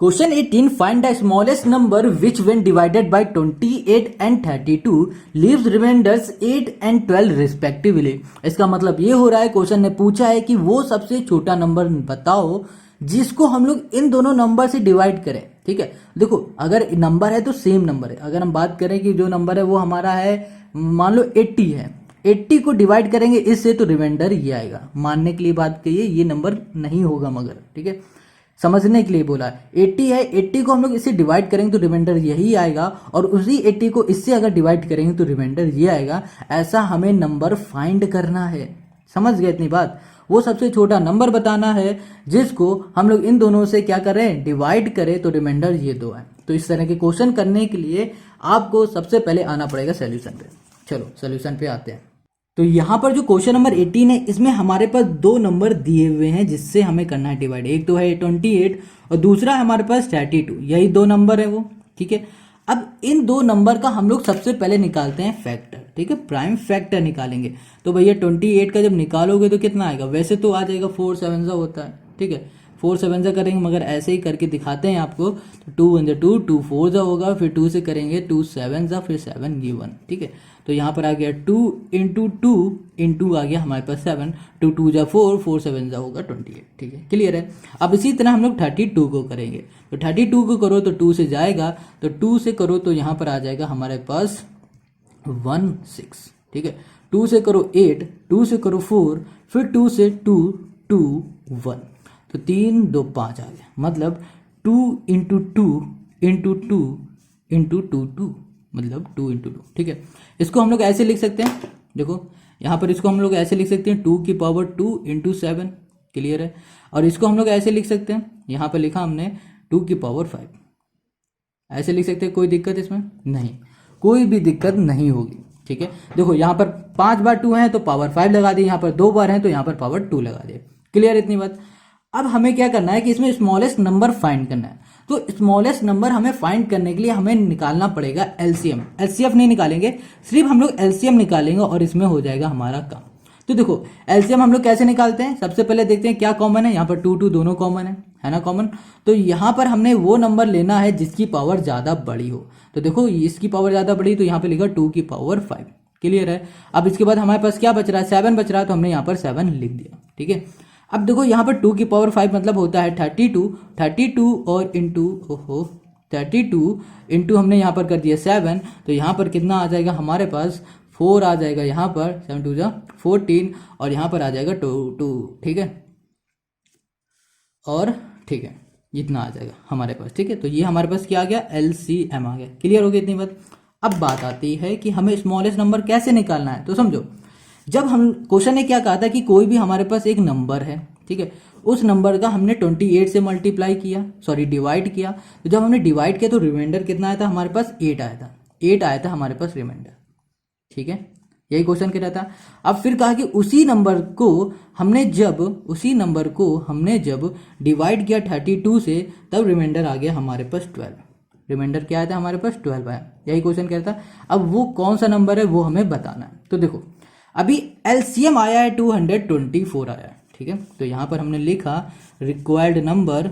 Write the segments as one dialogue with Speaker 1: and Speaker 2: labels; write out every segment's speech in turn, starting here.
Speaker 1: Question 18. Find the smallest number which when divided by 28 and 32 leaves remainders 8 and 12 respectively. इसका मतलब ये हो रहा है, क्वेश्चन ने पूछा है कि वो सबसे छोटा नंबर बताओ जिसको हम लोग इन दोनों नंबर से डिवाइड करें। ठीक है, देखो अगर नंबर है तो सेम नंबर है। अगर हम बात करें कि जो नंबर है वो हमारा है, मान लो 80 है, 80 को डिवाइड करेंगे इससे तो रिमाइंडर ये आएगा। मानने के लिए बात कहिए, ये नंबर नहीं होगा मगर, ठीक है, समझने के लिए बोला। 80 है, 80 को हम लोग इससे डिवाइड करेंगे तो रिमाइंडर यही आएगा, और उसी 80 को इससे अगर डिवाइड करेंगे तो रिमाइंडर ये आएगा। ऐसा हमें नंबर फाइंड करना है। समझ गए इतनी बात? वो सबसे छोटा नंबर बताना है जिसको हम लोग इन दोनों से क्या करें, डिवाइड करें, तो रिमाइंडर ये दो है। तो इस तरह के क्वेश्चन करने के लिए आपको सबसे पहले आना पड़ेगा सोल्यूशन पे। चलो सोल्यूशन पे आते हैं। तो यहाँ पर जो क्वेश्चन नंबर 18 है, इसमें हमारे पास दो नंबर दिए हुए हैं जिससे हमें करना है डिवाइड। एक तो है 28 और दूसरा है हमारे पास 32। यही दो नंबर है वो, ठीक है। अब इन दो नंबर का हम लोग सबसे पहले निकालते हैं फैक्टर, ठीक है, प्राइम फैक्टर निकालेंगे। तो भैया 28 का जब निकालोगे तो कितना आएगा? वैसे तो आ जाएगा 4 7 होता है, ठीक है, 4 7 करेंगे, मगर ऐसे ही करके दिखाते हैं आपको। तो 2 1 2 2 4 होगा, फिर 2 से करेंगे 2 7 फिर 7 ये 1, ठीक है। तो यहाँ पर आ गया 2 इंटू 2 इंटू आ गया हमारे पास 7, 2 2 4 4 7 होगा 28, ठीक है, क्लियर है। अब इसी तरह हम लोग 32 को करेंगे। तो 32 को करो तो 2 से जाएगा, तो 2 से करो तो यहाँ पर आ जाएगा हमारे पास 1 6, ठीक है। 2 से करो 8, 2 से करो 4, फिर 2 से 2 2 1, तो 3 2 5 आ गया। मतलब 2 इंटू 2 इंटू 2 इंटू 2 2, मतलब 2 इंटू 2, ठीक है। इसको हम लोग ऐसे लिख सकते हैं, देखो यहाँ पर इसको हम लोग ऐसे लिख सकते हैं 2 की पावर 2 इंटू 7, क्लियर है। और इसको हम लोग ऐसे लिख सकते हैं, यहाँ पर लिखा हमने 2 की पावर 5, ऐसे लिख सकते हैं। कोई दिक्कत इसमें नहीं, कोई भी दिक्कत नहीं होगी, ठीक है। देखो यहाँ पर 5 बार 2 है तो पावर 5 लगा दिए, यहाँ पर 2 बार है तो यहाँ पर पावर 2 लगा दिए, क्लियर इतनी बात। अब हमें क्या करना है कि इसमें स्मॉलेस्ट नंबर फाइंड करना है। तो स्मॉलेस्ट नंबर हमें फाइंड करने के लिए हमें निकालना पड़ेगा एलसीएम। एचसीएफ नहीं निकालेंगे, सिर्फ हम लोग एलसीएम निकालेंगे और इसमें हो जाएगा हमारा काम। तो देखो एलसीएम हम लोग कैसे निकालते हैं, सबसे पहले देखते हैं क्या कॉमन है। यहाँ पर 2 2 दोनों कॉमन है ना, कॉमन। तो यहाँ पर हमने वो नंबर लेना है जिसकी पावर ज्यादा बड़ी हो। तो देखो इसकी पावर ज्यादा बड़ी, तो यहाँ पे लिखा 2 की पावर 5, क्लियर है। अब इसके बाद हमारे पास क्या बच रहा है, 7 बच रहा है, तो हमने यहाँ पर 7 लिख दिया, ठीक है। अब देखो यहाँ पर 2 की पावर 5 मतलब होता है 32 और इंटू 32 इंटू हमने यहाँ पर कर दिया 7, तो यहाँ पर कितना आ जाएगा हमारे पास, 4 आ जाएगा यहाँ पर, 7 2 14, और यहाँ पर आ जाएगा 2, ठीक है, और ठीक है, इतना आ जाएगा हमारे पास, ठीक है। तो ये हमारे पास क्या आ गया, एलसीएम आ गया, क्लियर हो गया इतनी बात। अब बात आती है कि हमें स्मॉलेस्ट नंबर कैसे निकालना है। तो समझो, जब हम क्वेश्चन ने क्या कहा था कि कोई भी हमारे पास एक नंबर है, ठीक है, उस नंबर का हमने 28 से मल्टीप्लाई किया, सॉरी डिवाइड किया। तो जब हमने डिवाइड किया तो रिमाइंडर कितना आया था हमारे पास, 8 आया था, 8 आया था हमारे पास रिमाइंडर, ठीक है। यही क्वेश्चन कह रहा था। अब फिर कहा कि उसी नंबर को हमने जब डिवाइड किया 32 से, तब रिमाइंडर आ गया हमारे पास 12। रिमाइंडर क्या आया था हमारे पास, 12 आया। यही क्वेश्चन कह रहा था। अब वो कौन सा नंबर है वो हमें बताना है। तो देखो अभी एलसीएम आया है 224 आया है, ठीक है। तो यहां पर हमने लिखा रिक्वायर्ड नंबर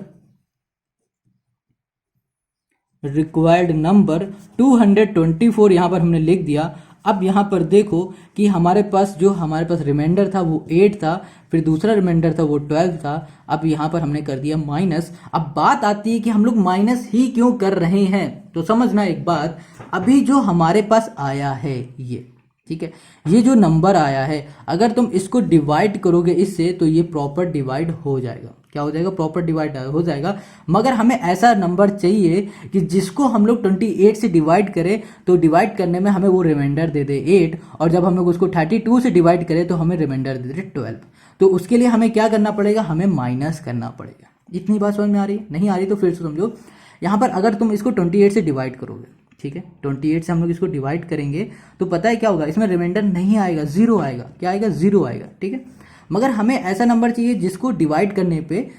Speaker 1: 224 यहां पर हमने लिख दिया। अब यहां पर देखो कि हमारे पास रिमाइंडर था वो 8 था, फिर दूसरा रिमाइंडर था वो 12 था। अब यहां पर हमने कर दिया माइनस। अब बात आती है कि हम लोग माइनस ही क्यों कर रहे हैं। तो समझना एक बात, अभी जो हमारे पास आया है ये, ठीक है, ये जो नंबर आया है, अगर तुम इसको डिवाइड करोगे इससे तो ये प्रॉपर डिवाइड हो जाएगा। क्या हो जाएगा, प्रॉपर डिवाइड हो जाएगा। मगर हमें ऐसा नंबर चाहिए कि जिसको हम लोग 28 से डिवाइड करें तो डिवाइड करने में हमें वो रिमाइंडर दे दे 8, और जब हम लोग उसको 32 से डिवाइड करें तो हमें रिमाइंडर दे दे 12। तो उसके लिए हमें क्या करना पड़ेगा, हमें माइनस करना पड़ेगा। इतनी बात समझ में आ रही, नहीं आ रही तो फिर से समझो। यहाँ पर अगर तुम इसको 28 से डिवाइड करोगे, ठीक है, 28 से हम लोग इसको डिवाइड करेंगे तो पता है क्या होगा, इसमें रिमाइंडर नहीं आएगा, 0 आएगा। क्या आएगा, 0 आएगा, ठीक है। मगर हमें ऐसा नंबर चाहिए जिसको डिवाइड करने पे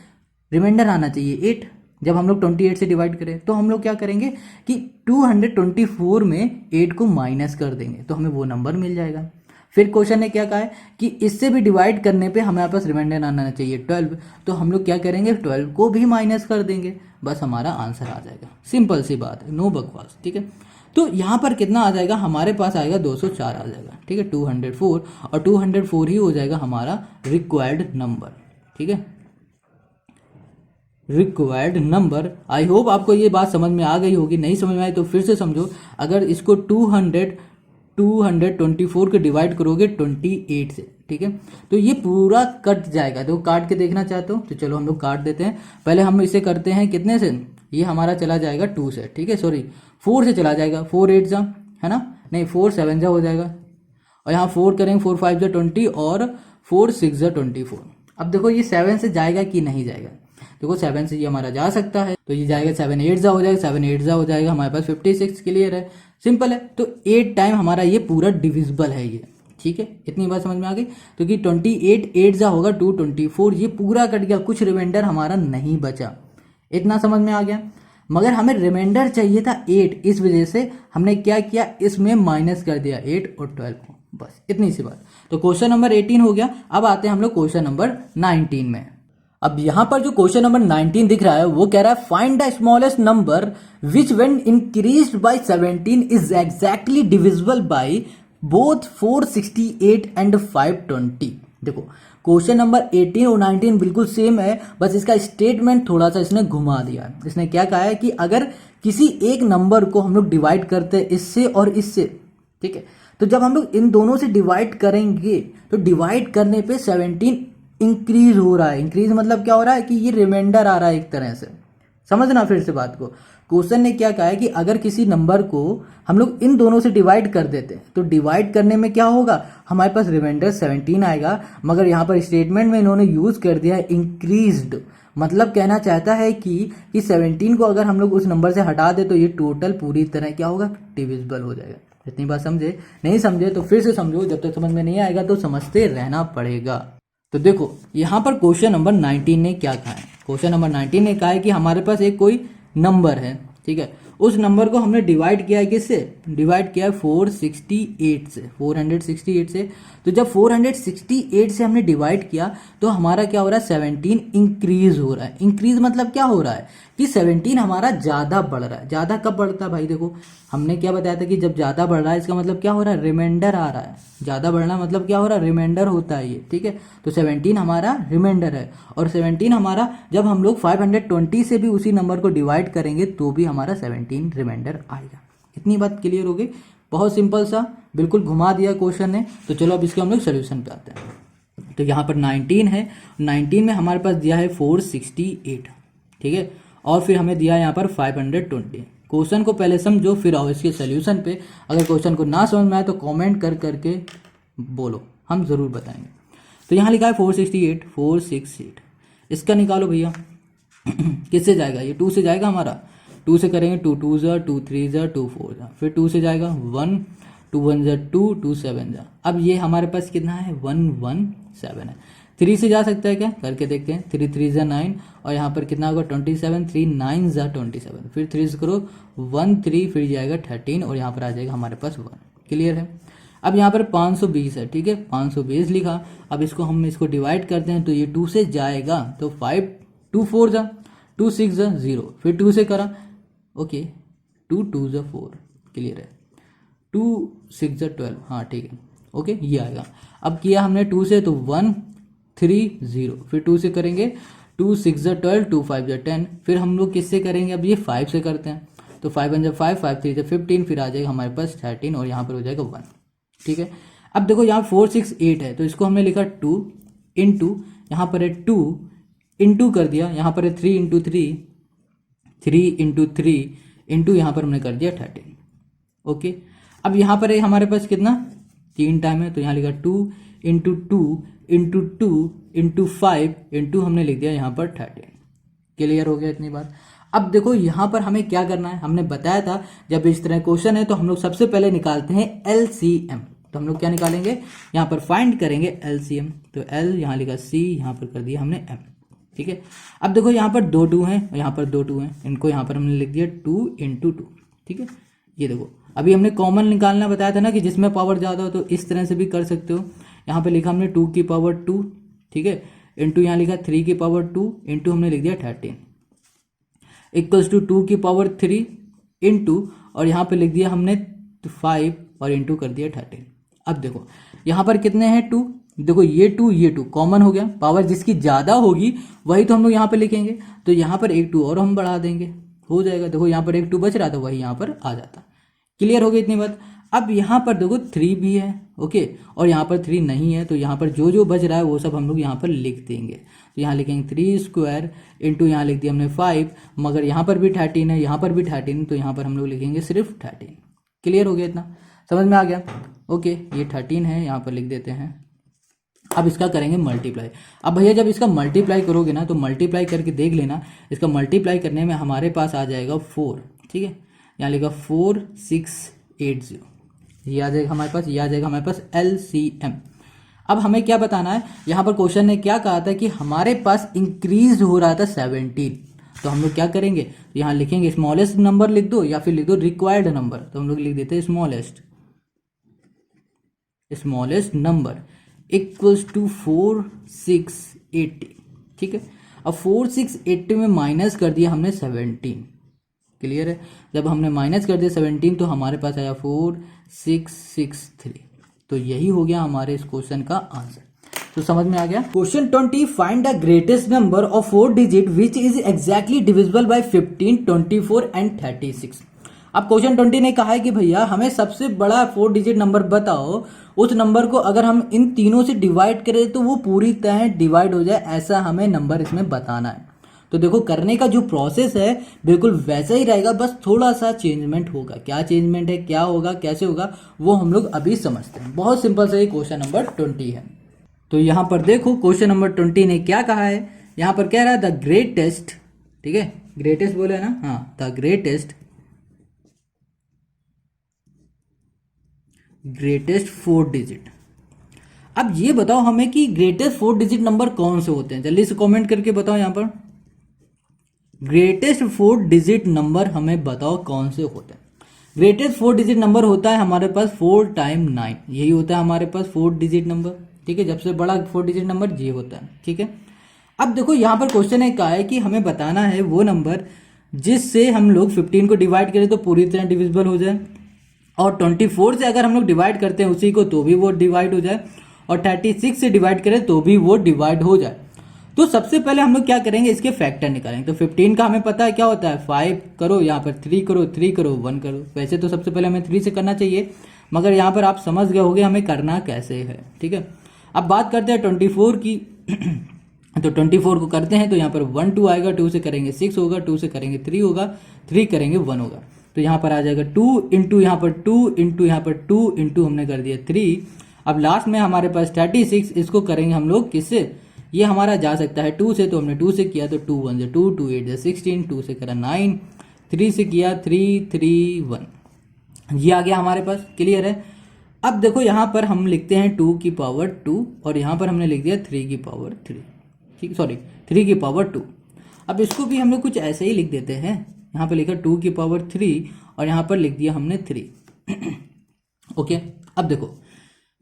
Speaker 1: रिमाइंडर आना चाहिए 8। जब हम लोग 28 से डिवाइड करें तो हम लोग क्या करेंगे कि 224 में 8 को माइनस कर देंगे तो हमें वो नंबर मिल जाएगा। फिर क्वेश्चन ने क्या कहा है कि इससे भी डिवाइड करने पे हमारे पास रिमाइंडर आना चाहिए 12, तो हम लोग क्या करेंगे 12 को भी माइनस कर देंगे, बस हमारा आंसर आ जाएगा। सिंपल सी बात है, नो बकवास, ठीक है। तो यहाँ पर कितना आ जाएगा, हमारे पास आएगा 204 आ जाएगा, ठीक है, 204, और 204 ही हो जाएगा हमारा रिक्वायर्ड नंबर, ठीक है, रिक्वायर्ड नंबर। आई होप आपको ये बात समझ में आ गई होगी, नहीं समझ में आई तो फिर से समझो। अगर इसको 224 के डिवाइड करोगे 28 से, ठीक है, तो ये पूरा कट जाएगा। तो काट के देखना चाहते हो तो चलो हम लोग काट देते हैं। पहले हम इसे करते हैं कितने से, ये हमारा चला जाएगा 2 से, ठीक है, सॉरी 4 से चला जाएगा, 4 8 जा, है ना, नहीं 4 7 जा हो जाएगा, और यहाँ 4 करेंगे, 4 5 जा 20, और 4 6 जा 24। अब देखो ये 7 से जाएगा कि नहीं जाएगा, देखो 7 से ये हमारा जा सकता है, तो ये जाएगा 7 8 जा हो जाएगा, 7 8 जा हो जाएगा, हमारे पास 56 क्लियर है, सिंपल है। तो 8 टाइम हमारा ये पूरा डिविजिबल है ये, ठीक है, इतनी बात समझ में आ गई। तो कि 28 8 जा होगा 224, ये पूरा कट गया, कुछ रिमाइंडर हमारा नहीं बचा, इतना समझ में आ गया। मगर हमें रिमाइंडर चाहिए था 8, इस वजह से हमने क्या किया, इसमें माइनस कर दिया 8 और 12 को, बस इतनी सी बात। तो क्वेश्चन नंबर 18 हो गया। अब आते हैं हम लोग क्वेश्चन नंबर 19 में। अब यहां पर जो क्वेश्चन नंबर 19 दिख रहा है वो कह रहा है find the smallest number which when increased by 17 is exactly divisible by both 468 and 520। देखो क्वेश्चन नंबर 18 और 19 बिल्कुल सेम है, बस इसका स्टेटमेंट थोड़ा सा इसने घुमा दिया है। इसने क्या कहा है कि अगर किसी एक नंबर को हम लोग डिवाइड करते हैं इससे और इससे, ठीक है, तो जब हम लोग इन दोनों से डिवाइड करेंगे तो डिवाइड करने पे 17 इंक्रीज हो रहा है। इंक्रीज मतलब क्या हो रहा है कि ये रिमाइंडर आ रहा है एक तरह से, समझना फिर से बात को। क्वेश्चन ने क्या कहा है कि अगर किसी नंबर को हम लोग इन दोनों से डिवाइड कर देते हैं तो डिवाइड करने में क्या होगा, हमारे पास रिमाइंडर 17 आएगा। मगर यहाँ पर स्टेटमेंट में इन्होंने यूज कर दिया है इंक्रीज्ड, मतलब कहना चाहता है कि 17 को अगर हम लोग उस नंबर से हटा दे तो ये टोटल पूरी तरह क्या होगा, डिविजिबल हो जाएगा। इतनी बात समझे, नहीं समझे तो फिर से समझो, जब तक समझ में नहीं आएगा तो समझते रहना पड़ेगा। तो देखो यहाँ पर क्वेश्चन नंबर 19 ने क्या कहा है, क्वेश्चन नंबर 19 ने कहा है कि हमारे पास एक कोई नंबर है, ठीक है, उस नंबर को हमने डिवाइड किया है किससे, डिवाइड किया है 468 से, 468 से। तो जब 468 से हमने डिवाइड किया तो हमारा क्या हो रहा है, 17 इंक्रीज हो रहा है। इंक्रीज मतलब क्या हो रहा है कि 17 हमारा ज्यादा बढ़ रहा है। ज्यादा कब बढ़ता है भाई, देखो हमने क्या बताया था कि जब ज्यादा बढ़ रहा है इसका मतलब क्या हो रहा है, रिमाइंडर आ रहा है। ज्यादा बढ़ना मतलब क्या हो रहा है, रिमाइंडर होता है ये, ठीक है। तो 17 हमारा रिमाइंडर है, और 17 हमारा जब हम लोग 520 से भी उसी नंबर को डिवाइड करेंगे तो भी हमारा 17 रिमाइंडर आएगा। इतनी बात क्लियर हो गई, बहुत सिंपल सा, बिल्कुल घुमा दिया क्वेश्चन ने। तो चलो अब इसके हम लोग सोल्यूशन पे आते हैं। तो यहाँ पर 19 है, 19 में हमारे पास दिया है 468, ठीक है, और फिर हमें दिया है यहाँ पर 520। क्वेश्चन को पहले समझो फिर आओ इसके सोल्यूशन पे। अगर क्वेश्चन को ना समझ में आए तो कमेंट कर करके बोलो, हम जरूर बताएंगे। तो यहाँ लिखा है 468, इसका निकालो भैया। किससे जाएगा, ये 2 से जाएगा हमारा, 2 से करेंगे 2 2 जा, 2 3 जा, 2 4 जा, फिर 2 से जाएगा 1, 2 1 जा 2, 2 7 जा। अब ये हमारे पास कितना है, 1 1 7 है। 3 से जा सकता है क्या, करके देखते हैं, 3 3 जा 9, और यहाँ पर कितना होगा 27, 3 9 जा 27, फिर 3 से करो 1 3, फिर जाएगा 13, और यहाँ पर आ जाएगा हमारे पास 1। क्लियर है। अब यहाँ पर 520 है, ठीक है, 520 लिखा। अब इसको डिवाइड करते हैं तो ये 2 से जाएगा, तो 5 2 4 जा, 2 6 जा 0, फिर 2 से करा, ओके, 2 2 जा 4, क्लियर है, 2 6 जा 12, हाँ ठीक है, ओके, ये आएगा। अब किया हमने 2 से तो 1 3 0, फिर 2 से करेंगे 2 6 जा 12, 2 5 जा 10, फिर हम लोग किससे करेंगे, अब ये 5 से करते हैं, तो 5 1 जा 5, 5 3 जा 15, फिर आ जाएगा हमारे पास 13, और यहाँ पर हो जाएगा 1, ठीक है। अब देखो यहाँ 4 6 8 है, तो इसको हमने लिखा 2 इंटू, यहाँ पर है 2 इंटू कर दिया, यहाँ पर है 3 इंटू 3, 3 इंटू 3 इंटू यहाँ पर हमने कर दिया 13, ओके। अब यहाँ पर है हमारे पास कितना, 3 टाइम है, तो यहाँ लिखा 2 इंटू 2 इंटू 2 इंटू 5 इंटू हमने लिख दिया यहाँ पर 13। क्लियर हो गया इतनी बात। अब देखो यहाँ पर हमें क्या करना है, हमने बताया था जब इस तरह क्वेश्चन है तो हम लोग सबसे पहले निकालते हैं एलसीएम। तो हम लोग क्या निकालेंगे, यहाँ पर फाइंड करेंगे एलसीएम। तो एल यहाँ लिखा, सी यहाँ पर कर दिया हमने एम, ठीक है। अब देखो यहाँ पर 2 2 हैं, यहाँ पर 2 2 हैं, इनको यहाँ पर हमने लिख दिया 2 इंटू 2, ठीक है। ये देखो अभी हमने कॉमन निकालना बताया था ना कि जिसमें पावर ज़्यादा हो, तो इस तरह से भी कर सकते हो। यहाँ पे लिखा हमने 2 की पावर 2, ठीक है, इंटू यहाँ लिखा 3 की पावर 2 इंटू हमने लिख दिया 13 इक्वल्स टू 2 की पावर 3 इंटू और यहाँ पे लिख दिया हमने 5 और इंटू कर दिया 13। अब देखो यहाँ पर कितने हैं 2, देखो ये 2 कॉमन हो गया, पावर जिसकी ज़्यादा होगी वही तो हम लोग यहाँ पे लिखेंगे, तो यहाँ पर एक 2 और हम बढ़ा देंगे, हो जाएगा। देखो यहाँ पर एक 2 बच रहा था, वही यहाँ पर आ जाता। क्लियर हो गई इतनी बात। अब यहाँ पर देखो 3 भी है, ओके, और यहाँ पर 3 नहीं है, तो यहाँ पर जो जो बच रहा है वो सब हम लोग यहाँ पर लिख देंगे। तो यहाँ लिखेंगे 3 स्क्वायर इंटू यहाँ लिख दिया हमने 5, मगर यहाँ पर भी 13 है, यहाँ पर भी 13, तो यहाँ पर हम लोग लिखेंगे सिर्फ 13। क्लियर हो गया इतना, समझ में आ गया। ओके, ये 13 है, यहाँ पर लिख देते हैं। अब इसका करेंगे मल्टीप्लाई। अब भैया जब इसका मल्टीप्लाई करोगे ना, तो मल्टीप्लाई करके देख लेना, इसका मल्टीप्लाई करने में हमारे पास आ जाएगा 4, ठीक है, यहाँ लिखा 4680, ये आ जाएगा हमारे पास, ये आ जाएगा हमारे पास LCM। अब हमें क्या बताना है, यहाँ पर क्वेश्चन ने क्या कहा था कि हमारे पास इंक्रीज हो रहा था 17, तो हम लोग क्या करेंगे, तो यहाँ लिखेंगे स्मॉलेस्ट नंबर लिख दो या फिर लिख दो रिक्वायर्ड नंबर, तो हम लोग लिख देते हैं स्मॉलेस्ट नंबर इक्वल्स टू 4680, ठीक है। अब 4680 में माइनस कर दिया हमने 17, क्लियर है। जब हमने माइनस कर दिया 17 तो हमारे पास आया 4663, तो यही हो गया हमारे इस क्वेश्चन का आंसर। तो समझ में आ गया। Question 20, find the greatest number of 4 digit which is exactly divisible by 15, 24 and 36। अब क्वेश्चन 20 ने कहा है कि भैया हमें सबसे बड़ा 4 डिजिट नंबर बताओ, उस नंबर को अगर हम इन तीनों से डिवाइड करें तो वो पूरी तरह डिवाइड हो जाए, ऐसा हमें नंबर इसमें बताना है। तो देखो करने का जो प्रोसेस है बिल्कुल वैसा ही रहेगा, बस थोड़ा सा चेंजमेंट होगा। क्या चेंजमेंट है, क्या होगा, कैसे होगा, वो हम लोग अभी समझते हैं। बहुत सिंपल सा ये क्वेश्चन नंबर 20 है। तो यहाँ पर देखो क्वेश्चन नंबर 20 ने क्या कहा है, यहाँ पर कह रहा है द ग्रेटेस्ट, ठीक है, ग्रेटेस्ट बोले है ना, हाँ, द ग्रेटेस्ट 4 डिजिट। अब ये बताओ हमें कि ग्रेटेस्ट 4 डिजिट नंबर कौन से होते हैं, जल्दी से कमेंट करके बताओ। यहाँ पर ग्रेटेस्ट 4 डिजिट नंबर हमें बताओ कौन से होते हैं। ग्रेटेस्ट 4 डिजिट नंबर होता है हमारे पास 4 टाइम 9, यही होता है हमारे पास 4 डिजिट नंबर, ठीक है। जब से बड़ा 4 डिजिट नंबर ये होता है, ठीक है। अब देखो यहाँ पर क्वेश्चन है कहा है कि हमें बताना है वो नंबर जिससे हम लोग 15 को डिवाइड करें तो पूरी तरह डिविजिबल हो जाए, और 24 से अगर हम लोग डिवाइड करते हैं उसी को तो भी वो डिवाइड हो जाए, और 36 से डिवाइड करें तो भी वो डिवाइड हो जाए। तो सबसे पहले हम लोग क्या करेंगे, इसके फैक्टर निकालेंगे। तो 15 का हमें पता है क्या होता है, 5 करो, यहाँ पर 3 करो, 3 करो, 1 करो। वैसे तो सबसे पहले हमें 3 से करना चाहिए, मगर यहाँ पर आप समझ गए होंगे हमें करना कैसे है, ठीक है। अब बात करते हैं 24 की। तो 24 को करते हैं तो यहाँ पर 1 2 आएगा, 2 से करेंगे 6 होगा, 2 से करेंगे 3 होगा, 3 करेंगे 1 होगा। तो यहाँ पर आ जाएगा 2 इंटू यहाँ पर 2 इंटू यहाँ पर 2 इंटू हमने कर दिया 3। अब लास्ट में हमारे पास 36, इसको करेंगे हम लोग किससे, ये हमारा जा सकता है 2 से, तो हमने 2 से किया तो 2 1 से 2, 2 8 से 16, 2 से करा 9, 3 से किया 3 3 1, ये आ गया हमारे पास। क्लियर है। अब देखो यहाँ पर हम लिखते हैं 2 की पावर 2 और यहाँ पर हमने लिख दिया 3 की पावर 3, ठीक, सॉरी 3 की पावर 2। अब इसको भी हम लोग कुछ ऐसे ही लिख देते हैं, यहाँ पर लिखा 2 की पावर 3 और यहाँ पर लिख दिया हमने 3। ओके, अब देखो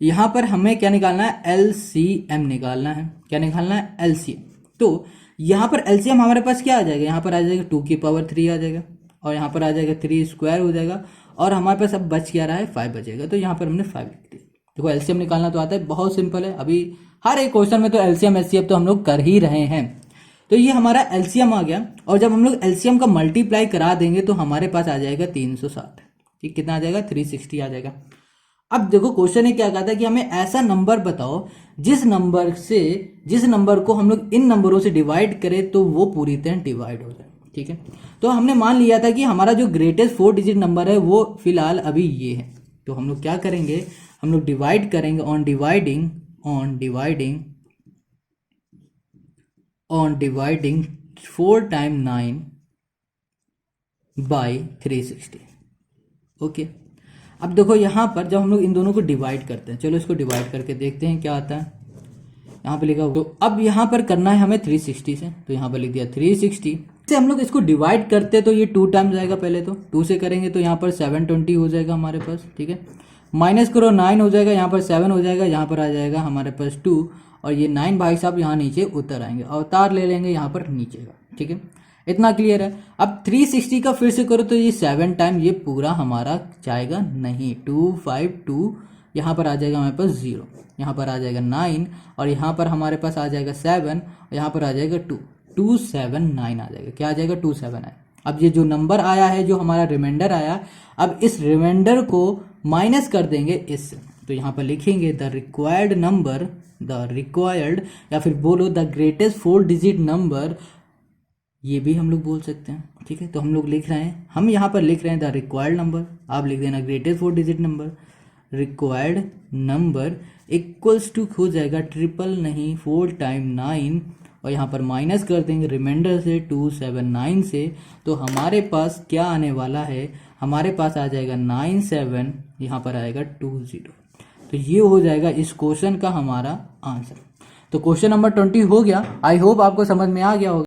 Speaker 1: यहाँ पर हमें क्या निकालना है, LCM निकालना है। क्या निकालना है, LCM। तो यहाँ पर LCM हमारे पास क्या आ जाएगा, यहाँ पर आ जाएगा 2 की पावर 3 आ जाएगा, और यहाँ पर आ जाएगा 3 स्क्वायर हो जाएगा, और हमारे पास अब बच क्या रहा है, 5 बचेगा। तो यहाँ पर हमने 5 लिख दिया। देखो LCM निकालना तो आता है, बहुत सिंपल है। अभी हर एक क्वेश्चन में तो LCM SCF तो हम लोग कर ही रहे हैं। तो ये हमारा LCM आ गया, और जब हम लोग LCM का मल्टीप्लाई करा देंगे तो हमारे पास आ जाएगा 360, ठीक, कितना आ जाएगा, 360 आ जाएगा। अब देखो क्वेश्चन ने क्या कहा था कि हमें ऐसा नंबर बताओ जिस नंबर को हम लोग इन नंबरों से डिवाइड करें तो वो पूरी तरह डिवाइड हो जाए, ठीक है। तो हमने मान लिया था कि हमारा जो ग्रेटेस्ट 4 डिजिट नंबर है वो फिलहाल अभी ये है। तो हम लोग क्या करेंगे, हम लोग डिवाइड करेंगे on dividing 4 time 9 by 360। Okay, अब देखो यहाँ पर जब हम लोग इन दोनों को डिवाइड करते हैं, चलो इसको डिवाइड करके देखते हैं क्या आता है। यहाँ पे लिखा, तो अब यहाँ पर करना है हमें 360 से, तो यहाँ पर लिख दिया 360 से हम लोग इसको डिवाइड करते तो ये 2 टाइम्स आएगा, पहले तो 2 से करेंगे तो यहाँ पर 720 हो जाएगा हमारे पास, ठीक है। माइनस करो 9 हो जाएगा, यहाँ पर 7 हो जाएगा, यहाँ पर आ जाएगा हमारे पास 2, और ये 9 भाई साहब यहाँ नीचे उतर आएंगे, अवतार ले लेंगे यहाँ पर नीचे का, ठीक है। इतना क्लियर है। अब 360 का फिर से करो तो ये 7 टाइम ये पूरा हमारा जाएगा नहीं, 2 5 2, यहाँ पर आ जाएगा हमारे पास 0, यहाँ पर आ जाएगा 9, और यहाँ पर हमारे पास आ जाएगा 7, और यहाँ पर आ जाएगा 2, 279 आ जाएगा। क्या आ जाएगा? 279। अब ये जो नंबर आया है, जो हमारा रिमाइंडर आया, अब इस रिमाइंडर को माइनस कर देंगे इससे, तो यहाँ पर लिखेंगे the required number, the required, या फिर बोलो द ग्रेटेस्ट 4 डिजिट नंबर, ये भी हम लोग बोल सकते हैं, ठीक है। तो हम लोग लिख रहे हैं, हम यहाँ पर लिख रहे हैं द रिक्वायर्ड नंबर, आप लिख देना greatest 4 digit number, required number equals to हो जाएगा 4 टाइम 9, और यहाँ पर माइनस कर देंगे रिमाइंडर से 279 से, तो हमारे पास क्या आने वाला है, हमारे पास आ जाएगा 97, यहाँ पर आएगा 20। तो ये हो जाएगा इस क्वेश्चन का हमारा आंसर। तो क्वेश्चन नंबर 20 हो गया। आई होप आपको समझ में आ गया होगा।